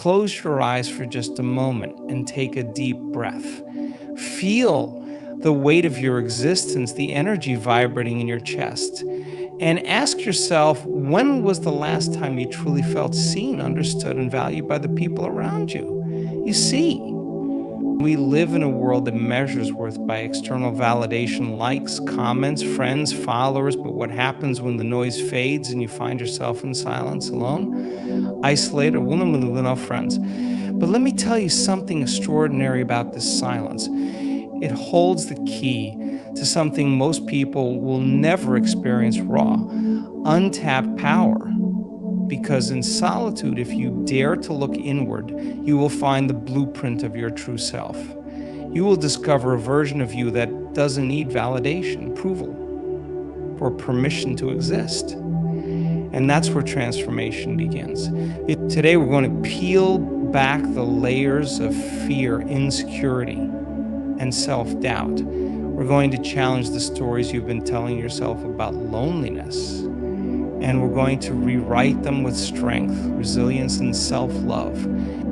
Close your eyes for just a moment and take a deep breath. Feel the weight of your existence, the energy vibrating in your chest. And ask yourself, when was the last time you truly felt seen, understood, and valued by the people around you? You see, we live in a world that measures worth by external validation, likes, comments, friends, followers. But what happens when the noise fades and you find yourself in silence, alone, isolated, a woman with no friends? But let me tell you something extraordinary about this silence. It holds the key to something most people will never experience raw, untapped power. Because in solitude, if you dare to look inward, you will find the blueprint of your true self. You will discover a version of you that doesn't need validation, approval, or permission to exist. And that's where transformation begins. Today, we're going to peel back the layers of fear, insecurity, and self-doubt. We're going to challenge the stories you've been telling yourself about loneliness. And we're going to rewrite them with strength, resilience, and self-love.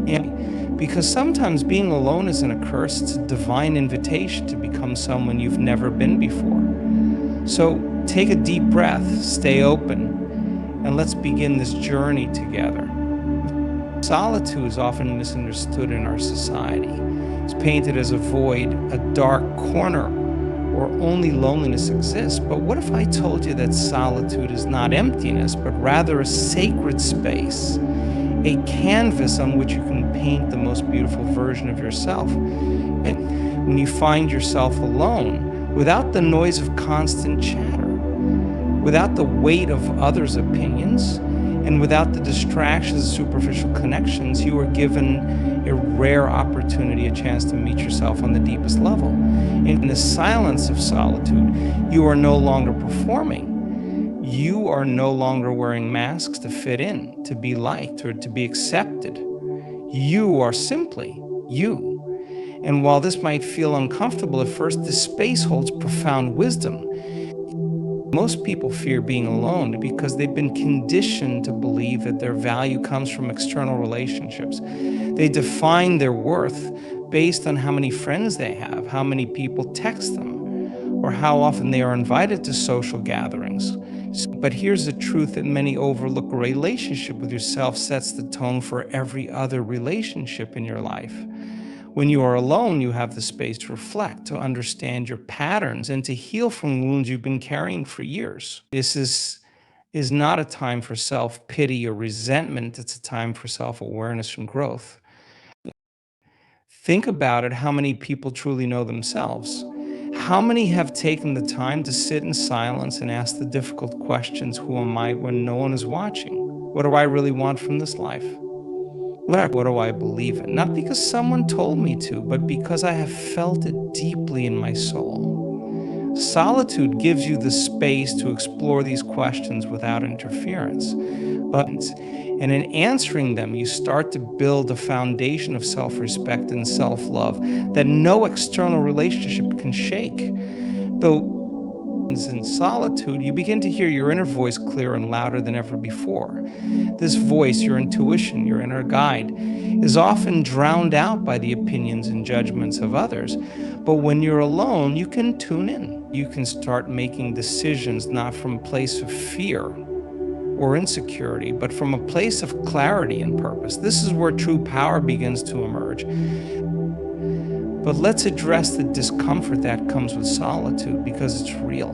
And because sometimes being alone isn't a curse, it's a divine invitation to become someone you've never been before. So take a deep breath, stay open, and let's begin this journey together. Solitude is often misunderstood in our society. It's painted as a void, a dark corner, or only loneliness exists. But what if I told you that solitude is not emptiness, but rather a sacred space, a canvas on which you can paint the most beautiful version of yourself? And when you find yourself alone, without the noise of constant chatter, without the weight of others' opinions, and without the distractions of superficial connections, you are given a rare opportunity, a chance to meet yourself on the deepest level. In the silence of solitude, you are no longer performing. You are no longer wearing masks to fit in, to be liked, or to be accepted. You are simply you. And while this might feel uncomfortable at first, this space holds profound wisdom. Most people fear being alone because they've been conditioned to believe that their value comes from external relationships. They define their worth based on how many friends they have, how many people text them, or how often they are invited to social gatherings. But here's the truth that many overlook: a relationship with yourself sets the tone for every other relationship in your life. When you are alone, you have the space to reflect, to understand your patterns, and to heal from wounds you've been carrying for years. This is not a time for self-pity or resentment. It's a time for self-awareness and growth. Think about it: how many people truly know themselves? How many have taken the time to sit in silence and ask the difficult questions? Who am I when no one is watching? What do I really want from this life? What do I believe in? Not because someone told me to, but because I have felt it deeply in my soul. Solitude gives you the space to explore these questions without interference. And in answering them, you start to build a foundation of self-respect and self-love that no external relationship can shake. Though in solitude, you begin to hear your inner voice clearer and louder than ever before. This voice, your intuition, your inner guide, is often drowned out by the opinions and judgments of others. But when you're alone, you can tune in. You can start making decisions not from a place of fear or insecurity, but from a place of clarity and purpose. This is where true power begins to emerge. But let's address the discomfort that comes with solitude, because it's real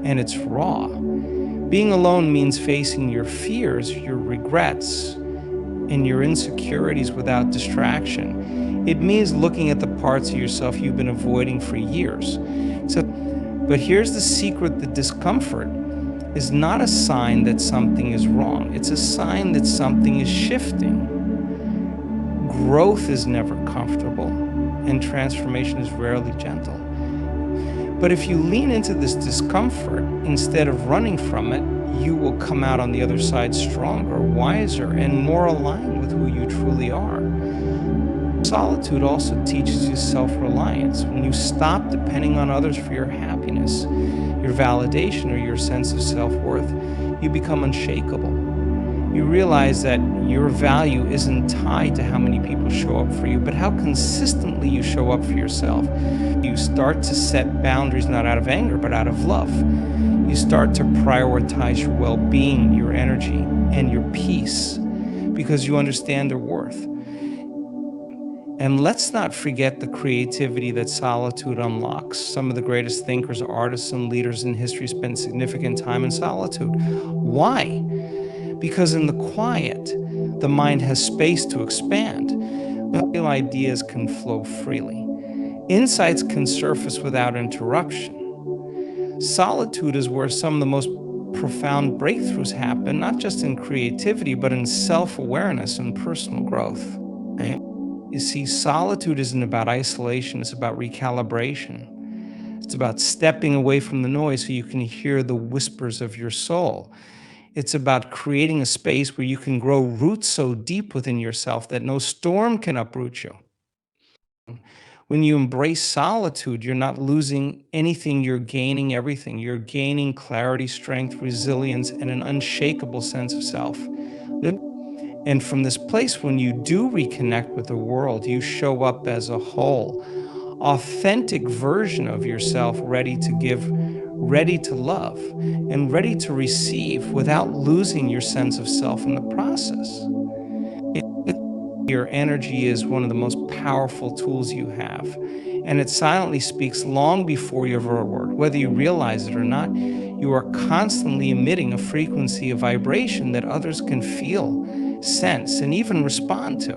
and it's raw. Being alone means facing your fears, your regrets, and your insecurities without distraction. It means looking at the parts of yourself you've been avoiding for years. But here's the secret: the discomfort is not a sign that something is wrong. It's a sign that something is shifting. Growth is never comfortable, and transformation is rarely gentle. But if you lean into this discomfort instead of running from it, you will come out on the other side stronger, wiser, and more aligned with who you truly are. Solitude also teaches you self-reliance. When you stop depending on others for your happiness, your validation, or your sense of self-worth, you become unshakable. You realize that your value isn't tied to how many people show up for you, but how consistently you show up for yourself. You start to set boundaries not out of anger, but out of love. You start to prioritize your well-being, your energy, and your peace because you understand their worth. And let's not forget the creativity that solitude unlocks. Some of the greatest thinkers, artists, and leaders in history spent significant time in solitude. Why? Because in the quiet, the mind has space to expand. Real ideas can flow freely. Insights can surface without interruption. Solitude is where some of the most profound breakthroughs happen, not just in creativity, but in self-awareness and personal growth. You see, solitude isn't about isolation, it's about recalibration. It's about stepping away from the noise so you can hear the whispers of your soul. It's about creating a space where you can grow roots so deep within yourself that no storm can uproot you. When you embrace solitude, you're not losing anything, you're gaining everything. You're gaining clarity, strength, resilience, and an unshakable sense of self. And from this place, when you do reconnect with the world, you show up as a whole, authentic version of yourself, ready to give, ready to love, and ready to receive without losing your sense of self in the process. Your energy is one of the most powerful tools you have, and it silently speaks long before you ever a word. Whether you realize it or not, you are constantly emitting a frequency, a vibration that others can feel, sense, and even respond to.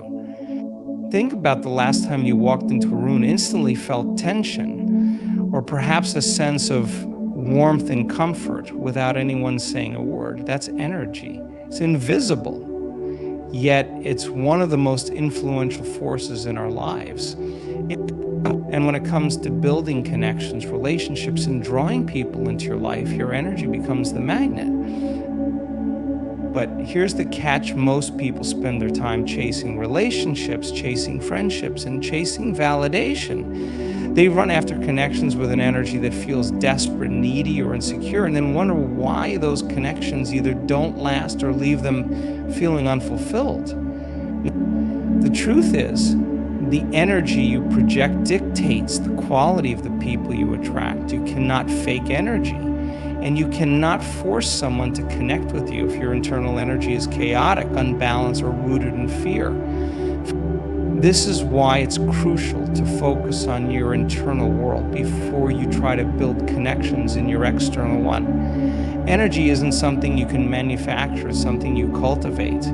Think about the last time you walked into a room and instantly felt tension, or perhaps a sense of warmth and comfort without anyone saying a word. That's energy. It's invisible, yet it's one of the most influential forces in our lives. And when it comes to building connections, relationships, and drawing people into your life, your energy becomes the magnet. But here's the catch: most people spend their time chasing relationships, chasing friendships, and chasing validation. They run after connections with an energy that feels desperate, needy, or insecure, and then wonder why those connections either don't last or leave them feeling unfulfilled. The truth is, the energy you project dictates the quality of the people you attract. You cannot fake energy. And you cannot force someone to connect with you if your internal energy is chaotic, unbalanced, or rooted in fear. This is why it's crucial to focus on your internal world before you try to build connections in your external one. Energy isn't something you can manufacture, it's something you cultivate.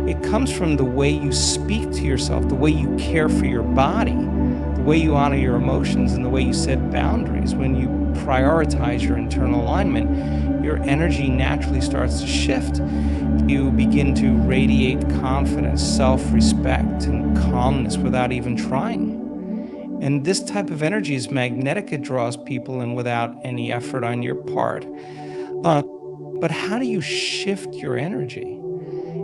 It comes from the way you speak to yourself, the way you care for your body, the way you honor your emotions, and the way you set boundaries. When you prioritize your internal alignment, your energy naturally starts to shift. You begin to radiate confidence, self-respect, and calmness without even trying. And this type of energy is magnetic. It draws people in without any effort on your part. But how do you shift your energy?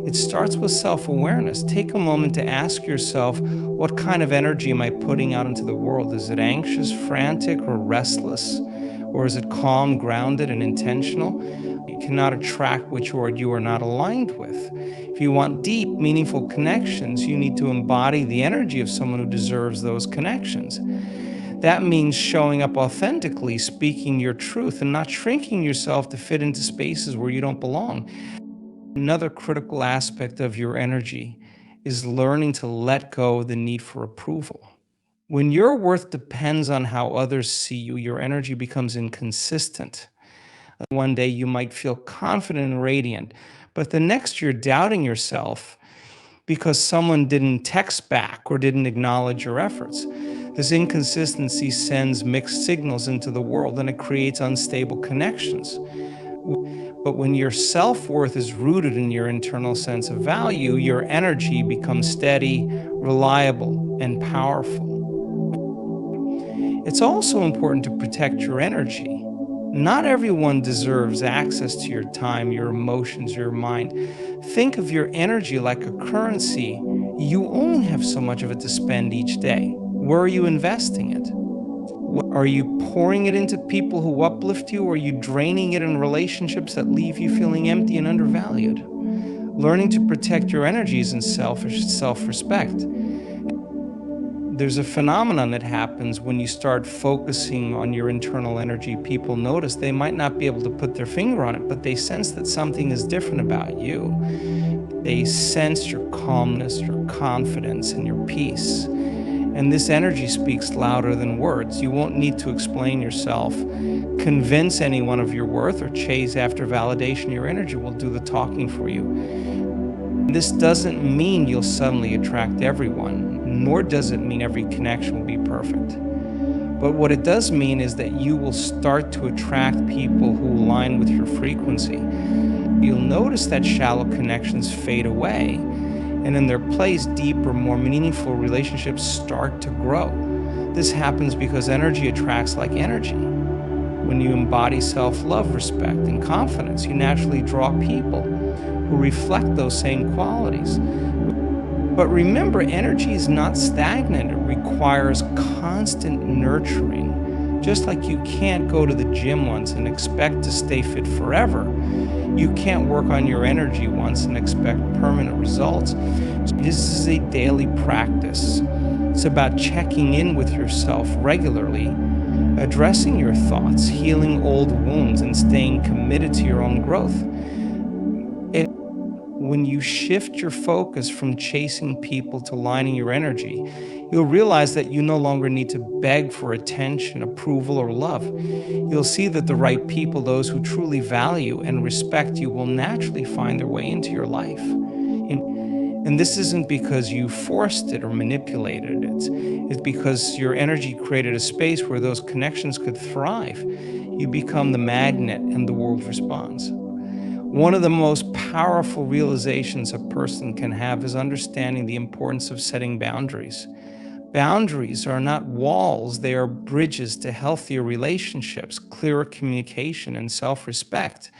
It starts with self-awareness. Take a moment to ask yourself, what kind of energy am I putting out into the world? Is it anxious, frantic, or restless? Or is it calm, grounded, and intentional? You cannot attract what you are not aligned with. If you want deep, meaningful connections, you need to embody the energy of someone who deserves those connections. That means showing up authentically, speaking your truth, and not shrinking yourself to fit into spaces where you don't belong. Another critical aspect of your energy is learning to let go of the need for approval. When your worth depends on how others see you, your energy becomes inconsistent. One day you might feel confident and radiant, but the next you're doubting yourself because someone didn't text back or didn't acknowledge your efforts. This inconsistency sends mixed signals into the world, and it creates unstable connections. But when your self-worth is rooted in your internal sense of value, your energy becomes steady, reliable, and powerful. It's also important to protect your energy. Not everyone deserves access to your time, your emotions, your mind. Think of your energy like a currency. You only have so much of it to spend each day. Where are you investing it? Are you pouring it into people who uplift you, or are you draining it in relationships that leave you feeling empty and undervalued? Learning to protect your energies and self-respect. There's a phenomenon that happens when you start focusing on your internal energy. People notice they might not be able to put their finger on it, but they sense that something is different about you. They sense your calmness, your confidence, and your peace. And this energy speaks louder than words. You won't need to explain yourself, convince anyone of your worth, or chase after validation. Your energy will do the talking for you. This doesn't mean you'll suddenly attract everyone, nor does it mean every connection will be perfect. But what it does mean is that you will start to attract people who align with your frequency. You'll notice that shallow connections fade away, and in their place, deeper, more meaningful relationships start to grow. This happens because energy attracts like energy. When you embody self-love, respect, and confidence, you naturally draw people who reflect those same qualities. But remember, energy is not stagnant. It requires constant nurturing. Just like you can't go to the gym once and expect to stay fit forever, you can't work on your energy once and expect permanent results. This is a daily practice. It's about checking in with yourself regularly, addressing your thoughts, healing old wounds, and staying committed to your own growth. When you shift your focus from chasing people to aligning your energy, you'll realize that you no longer need to beg for attention, approval, or love. You'll see that the right people, those who truly value and respect you, will naturally find their way into your life. And this isn't because you forced it or manipulated it. It's because your energy created a space where those connections could thrive. You become the magnet and the world responds. One of the most powerful realizations a person can have is understanding the importance of setting boundaries. Boundaries are not walls, they are bridges to healthier relationships, clearer communication, and self-respect.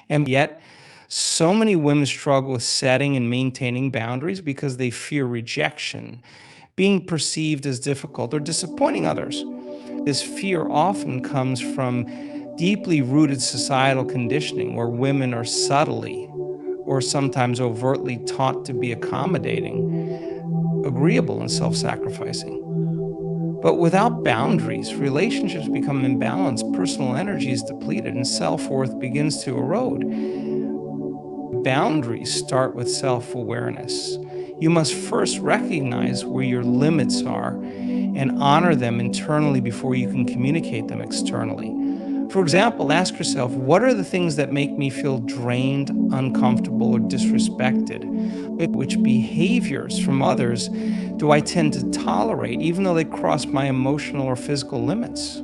And yet, so many women struggle with setting and maintaining boundaries because they fear rejection, being perceived as difficult, or disappointing others. This fear often comes from deeply rooted societal conditioning where women are subtly or sometimes overtly taught to be accommodating, agreeable, and self-sacrificing. But without boundaries, relationships become imbalanced, personal energy is depleted, and self-worth begins to erode. Boundaries start with self-awareness. You must first recognize where your limits are and honor them internally before you can communicate them externally. For example, ask yourself, what are the things that make me feel drained, uncomfortable, or disrespected? Which behaviors from others do I tend to tolerate, even though they cross my emotional or physical limits?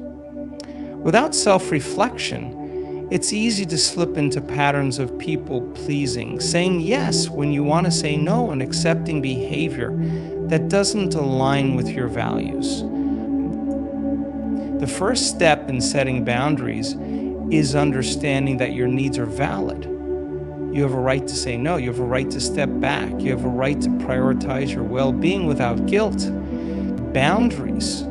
Without self-reflection, it's easy to slip into patterns of people-pleasing, saying yes when you want to say no, and accepting behavior that doesn't align with your values. The first step in setting boundaries is understanding that your needs are valid. You have a right to say no. You have a right to step back. You have a right to prioritize your well-being without guilt. Boundaries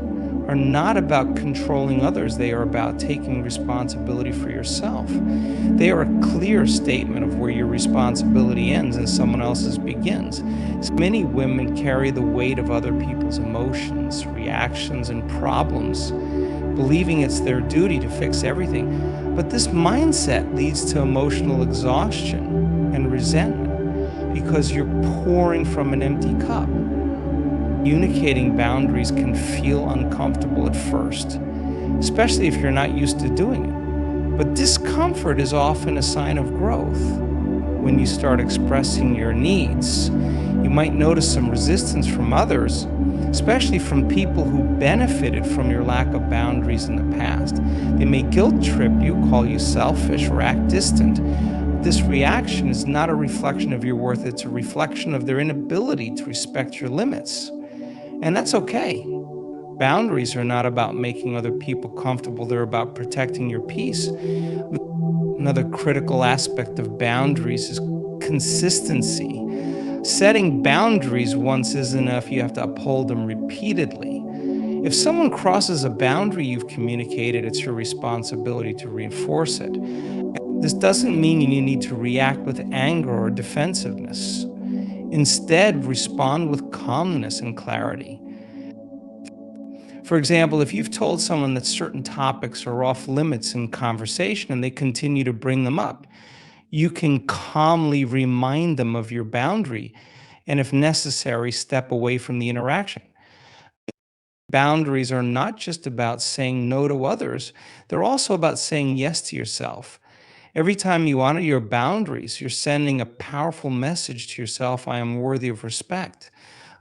are not about controlling others. They are about taking responsibility for yourself. They are a clear statement of where your responsibility ends and someone else's begins. Many women carry the weight of other people's emotions, reactions, and problems, believing it's their duty to fix everything. But this mindset leads to emotional exhaustion and resentment because you're pouring from an empty cup. Communicating boundaries can feel uncomfortable at first, especially if you're not used to doing it. But discomfort is often a sign of growth. When you start expressing your needs, you might notice some resistance from others, especially from people who benefited from your lack of boundaries in the past. They may guilt trip you, call you selfish, or act distant. This reaction is not a reflection of your worth, it's a reflection of their inability to respect your limits. And that's okay. Boundaries are not about making other people comfortable, they're about protecting your peace. Another critical aspect of boundaries is consistency. Setting boundaries once isn't enough, you have to uphold them repeatedly. If someone crosses a boundary you've communicated, it's your responsibility to reinforce it. This doesn't mean you need to react with anger or defensiveness. Instead, respond with calmness and clarity. For example, if you've told someone that certain topics are off limits in conversation and they continue to bring them up, you can calmly remind them of your boundary and, if necessary, step away from the interaction. Boundaries are not just about saying no to others, they're also about saying yes to yourself. Every time you honor your boundaries, you're sending a powerful message to yourself: I am worthy of respect.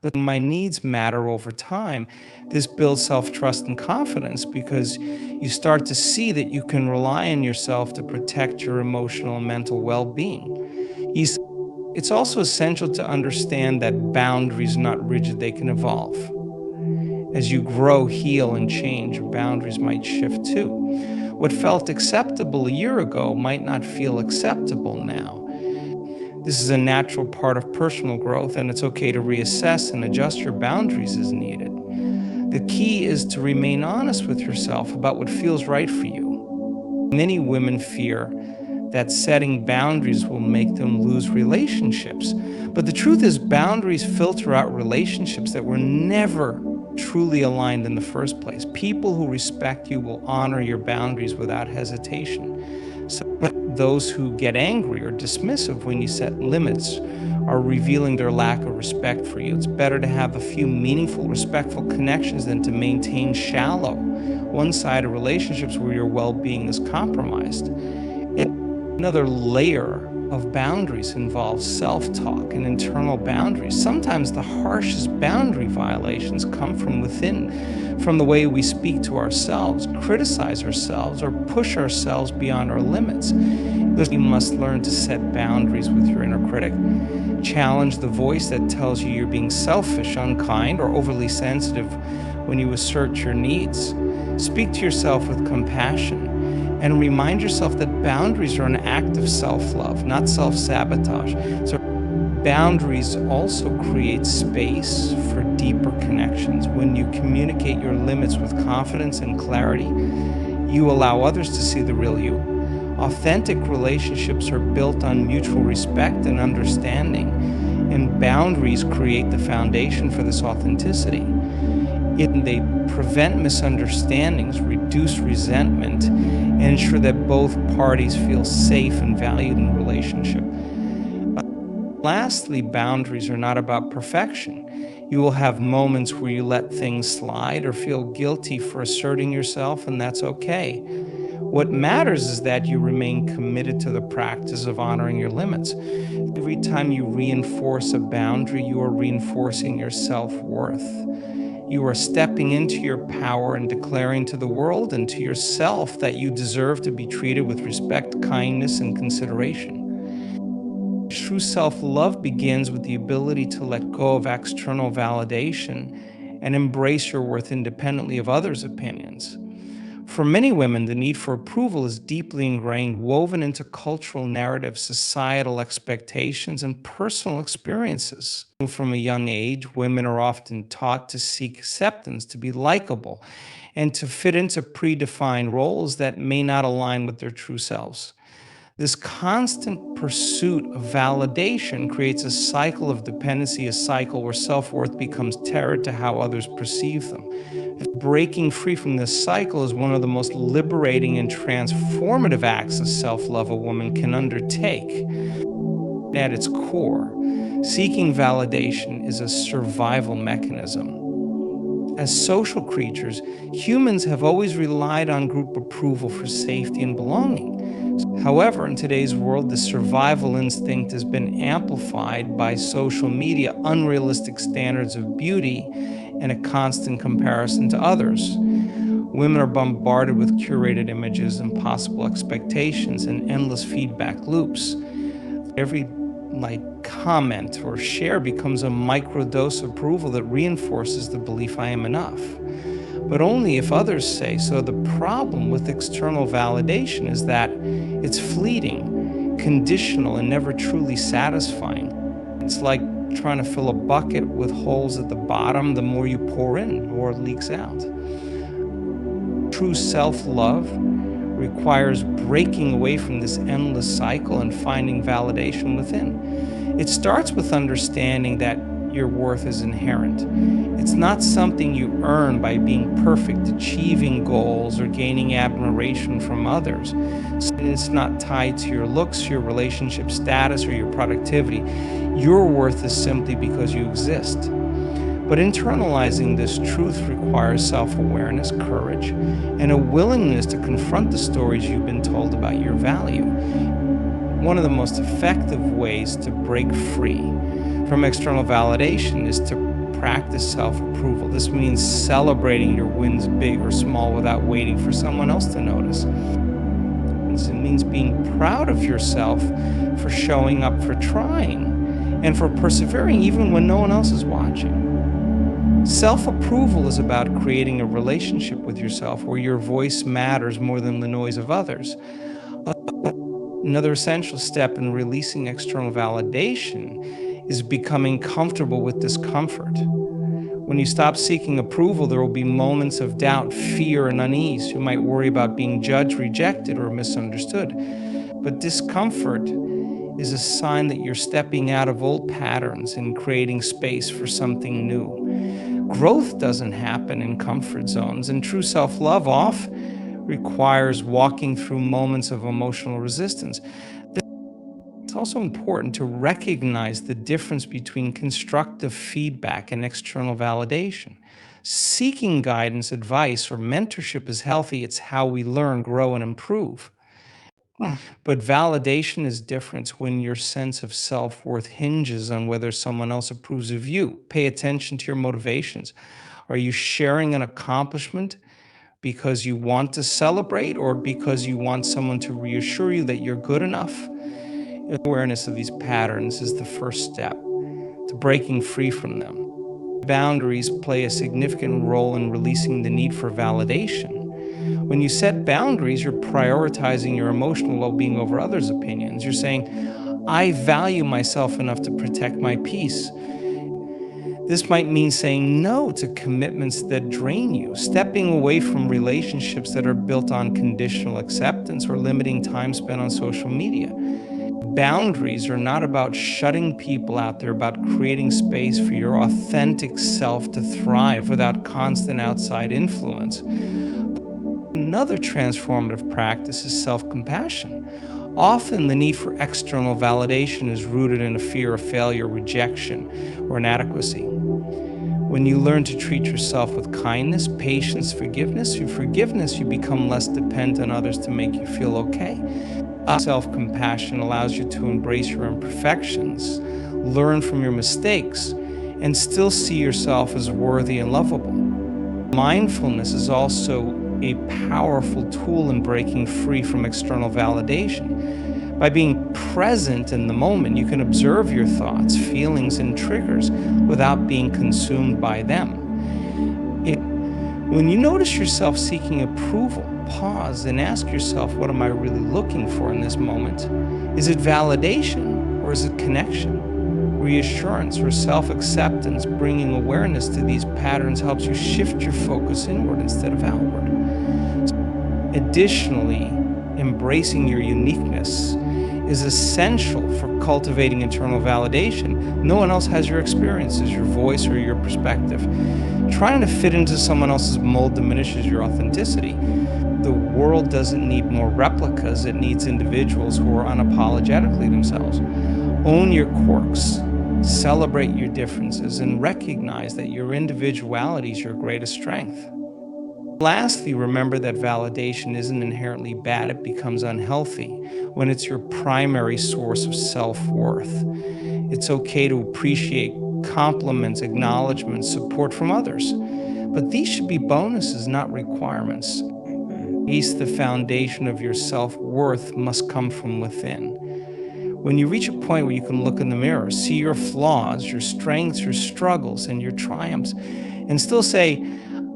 That my needs matter over time. This builds self trust and confidence because you start to see that you can rely on yourself to protect your emotional and mental well being. It's also essential to understand that boundaries are not rigid, they can evolve. As you grow, heal, and change, your boundaries might shift too. What felt acceptable a year ago might not feel acceptable now. This is a natural part of personal growth, and it's okay to reassess and adjust your boundaries as needed. The key is to remain honest with yourself about what feels right for you. Many women fear that setting boundaries will make them lose relationships. But the truth is, boundaries filter out relationships that were never truly aligned in the first place. People who respect you will honor your boundaries without hesitation. So those who get angry or dismissive when you set limits are revealing their lack of respect for you. It's better to have a few meaningful, respectful connections than to maintain shallow, one-sided relationships where your well-being is compromised. Another layer of boundaries involves self-talk and internal boundaries. Sometimes the harshest boundary violations come from within, from the way we speak to ourselves, criticize ourselves, or push ourselves beyond our limits. You must learn to set boundaries with your inner critic. Challenge the voice that tells you you're being selfish, unkind, or overly sensitive when you assert your needs. Speak to yourself with compassion and remind yourself that boundaries are an act of self-love, not self-sabotage. So boundaries also create space for deeper connections. When you communicate your limits with confidence and clarity, you allow others to see the real you. Authentic relationships are built on mutual respect and understanding, and boundaries create the foundation for this authenticity. They prevent misunderstandings, reduce resentment, and ensure that both parties feel safe and valued in the relationship. Lastly, boundaries are not about perfection. You will have moments where you let things slide or feel guilty for asserting yourself, and that's okay. What matters is that you remain committed to the practice of honoring your limits. Every time you reinforce a boundary, you are reinforcing your self-worth. You are stepping into your power and declaring to the world and to yourself that you deserve to be treated with respect, kindness, and consideration. True self-love begins with the ability to let go of external validation and embrace your worth independently of others' opinions. For many women, the need for approval is deeply ingrained, woven into cultural narratives, societal expectations, and personal experiences. From a young age, women are often taught to seek acceptance, to be likable, and to fit into predefined roles that may not align with their true selves. This constant pursuit of validation creates a cycle of dependency, a cycle where self-worth becomes tethered to how others perceive them. Breaking free from this cycle is one of the most liberating and transformative acts of self-love a woman can undertake. At its core, seeking validation is a survival mechanism. As social creatures, humans have always relied on group approval for safety and belonging. However, in today's world, the survival instinct has been amplified by social media, unrealistic standards of beauty, and a constant comparison to others. Women are bombarded with curated images, impossible expectations, and endless feedback loops. Every comment or share becomes a microdose of approval that reinforces the belief I am enough. But only if others say so. The problem with external validation is that it's fleeting, conditional, and never truly satisfying. It's like trying to fill a bucket with holes at the bottom. The more you pour in, the more it leaks out. True self-love requires breaking away from this endless cycle and finding validation within. It starts with understanding that your worth is inherent. It's not something you earn by being perfect, achieving goals, or gaining admiration from others. It's not tied to your looks, your relationship status, or your productivity. Your worth is simply because you exist. But internalizing this truth requires self-awareness, courage, and a willingness to confront the stories you've been told about your value. One of the most effective ways to break free from external validation is to practice self-approval. This means celebrating your wins, big or small, without waiting for someone else to notice. It means being proud of yourself for showing up, for trying, and for persevering even when no one else is watching. Self-approval is about creating a relationship with yourself where your voice matters more than the noise of others. Another essential step in releasing external validation is becoming comfortable with discomfort. When you stop seeking approval, there will be moments of doubt, fear, and unease. You might worry about being judged, rejected, or misunderstood. But discomfort is a sign that you're stepping out of old patterns and creating space for something new. Growth doesn't happen in comfort zones, and true self-love often requires walking through moments of emotional resistance. It's also important to recognize the difference between constructive feedback and external validation. Seeking guidance, advice, or mentorship is healthy. It's how we learn, grow, and improve. But validation is different when your sense of self-worth hinges on whether someone else approves of you. Pay attention to your motivations. Are you sharing an accomplishment because you want to celebrate or because you want someone to reassure you that you're good enough? Awareness of these patterns is the first step to breaking free from them. Boundaries play a significant role in releasing the need for validation. When you set boundaries, you're prioritizing your emotional well-being over others' opinions. You're saying, I value myself enough to protect my peace. This might mean saying no to commitments that drain you, stepping away from relationships that are built on conditional acceptance, or limiting time spent on social media. Boundaries are not about shutting people out. They're about creating space for your authentic self to thrive without constant outside influence. Another transformative practice is self-compassion. Often the need for external validation is rooted in a fear of failure, rejection, or inadequacy. When you learn to treat yourself with kindness, patience, forgiveness, you become less dependent on others to make you feel okay. Self-compassion allows you to embrace your imperfections, learn from your mistakes, and still see yourself as worthy and lovable. Mindfulness is also a powerful tool in breaking free from external validation. By being present in the moment, you can observe your thoughts, feelings, and triggers without being consumed by them. When you notice yourself seeking approval, pause and ask yourself, what am I really looking for in this moment? Is it validation or is it connection? Reassurance or self-acceptance? Bringing awareness to these patterns helps you shift your focus inward instead of outward. Additionally, embracing your uniqueness is essential for cultivating internal validation. No one else has your experiences, your voice, or your perspective. Trying to fit into someone else's mold diminishes your authenticity. The world doesn't need more replicas, it needs individuals who are unapologetically themselves. Own your quirks, celebrate your differences, and recognize that your individuality is your greatest strength. Lastly, remember that validation isn't inherently bad. It becomes unhealthy when it's your primary source of self-worth. It's okay to appreciate compliments, acknowledgments, support from others. But these should be bonuses, not requirements. At least the foundation of your self-worth must come from within. When you reach a point where you can look in the mirror, see your flaws, your strengths, your struggles, and your triumphs, and still say,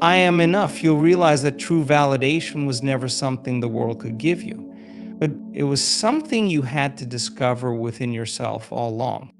I am enough, you'll realize that true validation was never something the world could give you, but it was something you had to discover within yourself all along.